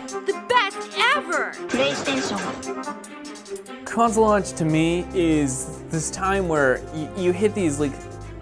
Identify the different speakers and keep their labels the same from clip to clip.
Speaker 1: The best ever!
Speaker 2: PlayStation.
Speaker 3: Console launch to me is this time where you hit these like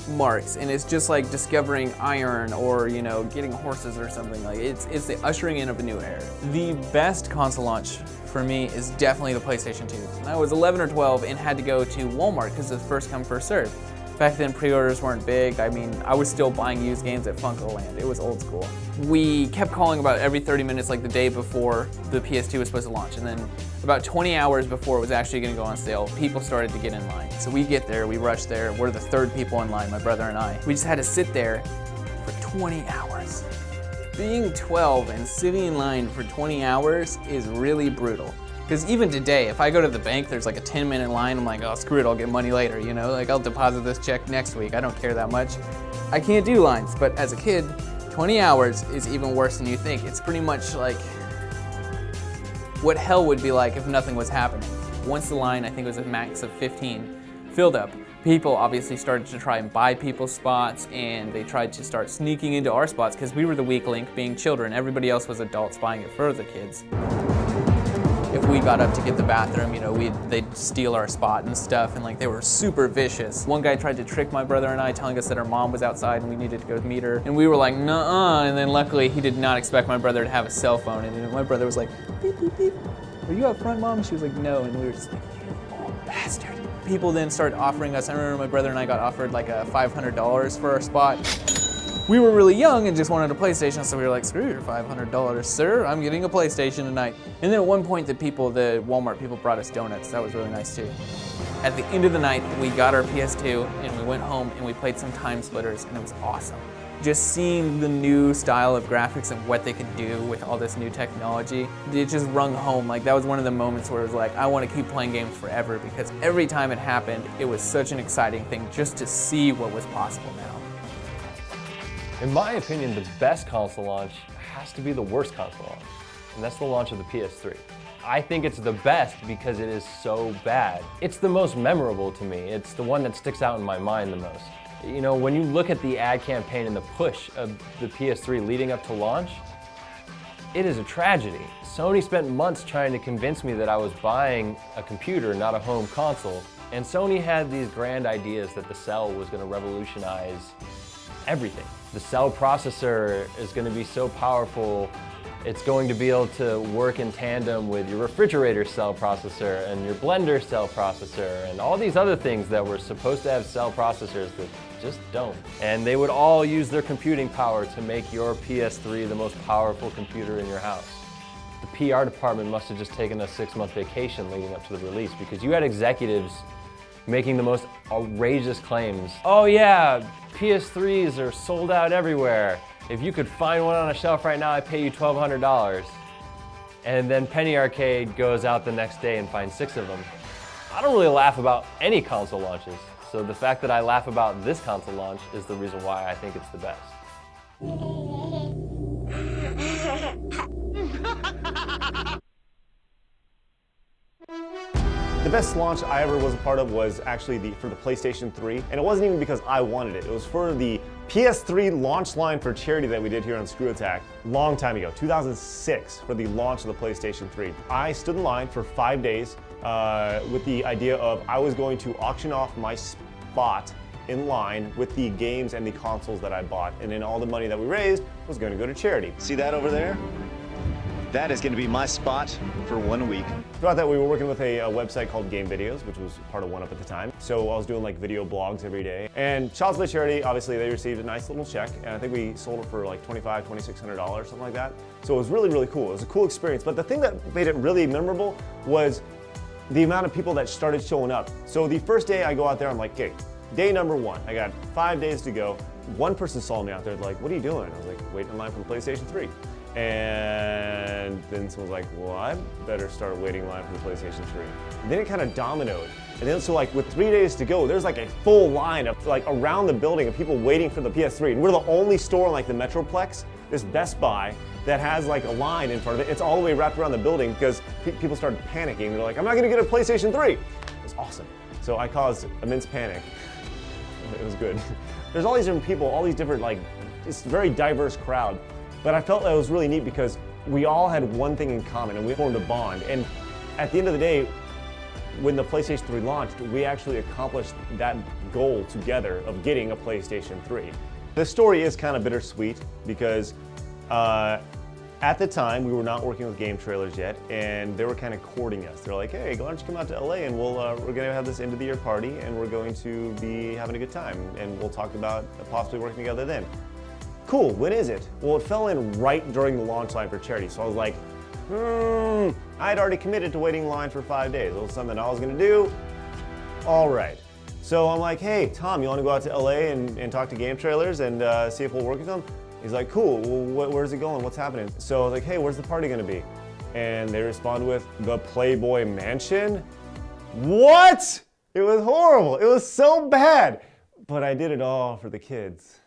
Speaker 3: marks, and it's just like discovering iron or, you know, getting horses or something. Like it's the ushering in of a new era. The best console launch for me is definitely the PlayStation 2. I was 11 or 12 and had to go to Walmart because it was first come, first serve. Back then, pre-orders weren't big. I mean, I was still buying used games at Funko Land. It was old school. We kept calling about every 30 minutes, like the day before the PS2 was supposed to launch. And then about 20 hours before it was actually gonna go on sale, people started to get in line. So we get there, we rush there. We're the third people in line, my brother and I. We just had to sit there for 20 hours. Being 12 and sitting in line for 20 hours is really brutal. Because even today, if I go to the bank, there's like a 10-minute line, I'm like, oh, screw it, I'll get money later, you know? Like, I'll deposit this check next week, I don't care that much. I can't do lines, but as a kid, 20 hours is even worse than you think. It's pretty much like what hell would be like if nothing was happening. Once the line, I think it was a max of 15, filled up, people obviously started to try and buy people's spots, and they tried to start sneaking into our spots because we were the weak link, being children. Everybody else was adults buying it for the kids. If we got up to get the bathroom, you know, they'd steal our spot and stuff, and like they were super vicious. One guy tried to trick my brother and I, telling us that our mom was outside and we needed to go meet her, and we were like, nuh-uh, and then luckily he did not expect my brother to have a cell phone, and my brother was like, beep, beep, beep. Are you out front, Mom? And she was like, no, and we were just like, you old bastard. People then started offering us, I remember my brother and I got offered like a $500 for our spot. We were really young and just wanted a PlayStation, so we were like, screw your $500, sir, I'm getting a PlayStation tonight. And then at one point, the Walmart people brought us donuts. That was really nice too. At the end of the night, we got our PS2 and we went home and we played some Time Splitters, and it was awesome. Just seeing the new style of graphics and what they could do with all this new technology, it just rung home. Like, that was one of the moments where it was like, I want to keep playing games forever, because every time it happened, it was such an exciting thing just to see what was possible now.
Speaker 4: In my opinion, the best console launch has to be the worst console launch, and that's the launch of the PS3. I think it's the best because it is so bad. It's the most memorable to me. It's the one that sticks out in my mind the most. You know, when you look at the ad campaign and the push of the PS3 leading up to launch, it is a tragedy. Sony spent months trying to convince me that I was buying a computer, not a home console, and Sony had these grand ideas that the Cell was going to revolutionize everything. The Cell processor is going to be so powerful, it's going to be able to work in tandem with your refrigerator cell processor and your blender cell processor and all these other things that were supposed to have cell processors that just don't. And they would all use their computing power to make your PS3 the most powerful computer in your house. The PR department must have just taken a 6-month vacation leading up to the release, because you had executives making the most outrageous claims. Oh yeah, PS3s are sold out everywhere. If you could find one on a shelf right now, I'd pay you $1,200. And then Penny Arcade goes out the next day and finds 6 of them. I don't really laugh about any console launches, so the fact that I laugh about this console launch is the reason why I think it's the best.
Speaker 5: The best launch I ever was a part of was actually for the PlayStation 3, and it wasn't even because I wanted it. It was for the PS3 launch line for charity that we did here on Screw Attack long time ago, 2006, for the launch of the PlayStation 3. I stood in line for 5 days with the idea of I was going to auction off my spot in line with the games and the consoles that I bought, and then all the money that we raised was going to go to charity.
Speaker 6: See that over there? That is going to be my spot for 1 week.
Speaker 5: Throughout that, we were working with a website called Game Videos, which was part of One Up at the time. So I was doing like video blogs every day. And Child's Play Charity, obviously they received a nice little check, and I think we sold it for like $2,500, $2,600, something like that. So it was really, really cool. It was a cool experience. But the thing that made it really memorable was the amount of people that started showing up. So the first day I go out there, I'm like, okay, day number 1, I got 5 days to go. One person saw me out there, like, what are you doing? I was like, waiting in line for the PlayStation 3. And then someone was like, well, I better start waiting in line for the PlayStation 3. And then it kind of dominoed. And then so like with 3 days to go, there's like a full line of like around the building of people waiting for the PS3. And we're the only store in like the Metroplex, this Best Buy, that has like a line in front of it. It's all the way wrapped around the building because people started panicking. They're like, I'm not gonna get a PlayStation 3. It was awesome. So I caused immense panic. It was good. There's all these different people, all these different like, it's a very diverse crowd. But I felt that was really neat because we all had one thing in common and we formed a bond. And at the end of the day, when the PlayStation 3 launched, we actually accomplished that goal together of getting a PlayStation 3. The story is kind of bittersweet because at the time we were not working with game trailers yet, and they were kind of courting us. They're like, "Hey, why don't you come out to LA and we're going to have this end of the year party and we're going to be having a good time and we'll talk about possibly working together then." Cool, when is it? Well, it fell in right during the launch line for charity, so I was like, I'd already committed to waiting in line for 5 days. It was something I was gonna do. All right. So I'm like, "Hey, Tom, you wanna go out to LA and talk to game trailers and see if we'll work with them?" He's like, "Cool, well, where's it going? What's happening?" So I was like, "Hey, where's the party gonna be?" And they respond with, "The Playboy Mansion." What? It was horrible. It was so bad. But I did it all for the kids.